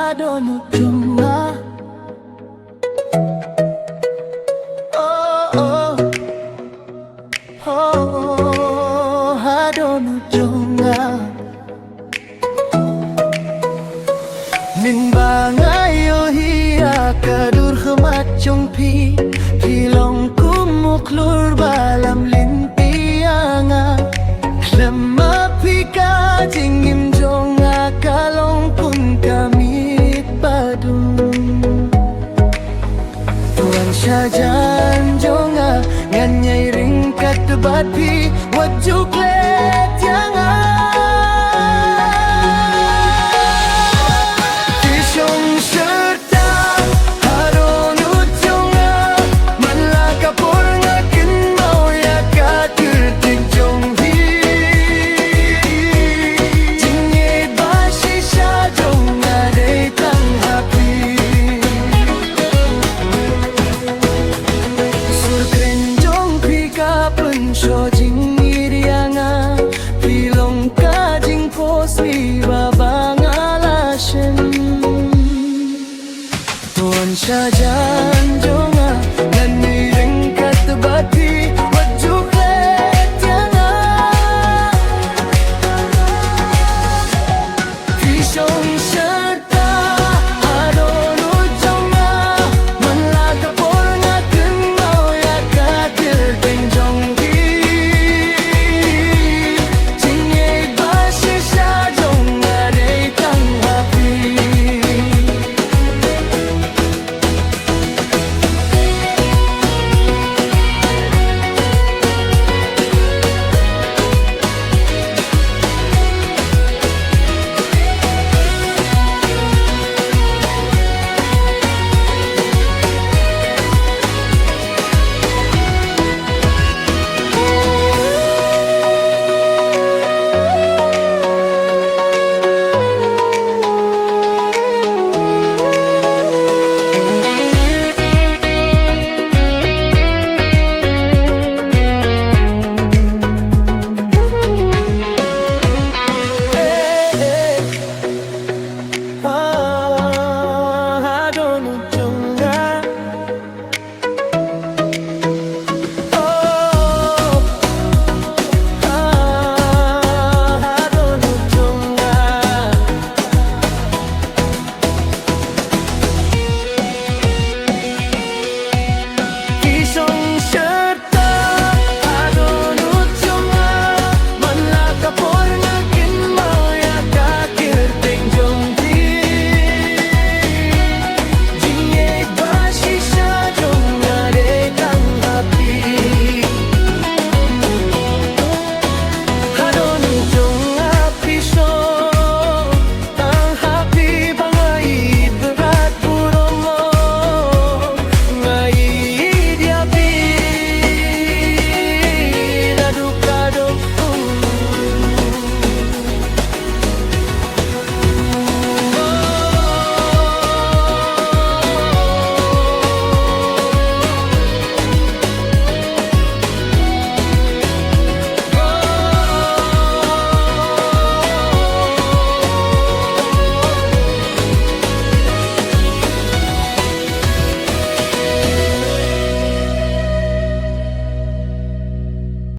hadonu junga oh oh oh hadonu junga min bangayo hiya kadur khmat chung phi long kumuklur balam lin pianga lama pika jingim jonga kalong pun kamit padung tuan syajan jonga nganyai ringkat debat pi wajuk let yanga Tishong serta haronu jonga malaka por ngakin mau ya katur tik jong cho chính irianga pilong ka jing posli baba ngalashen tuan saja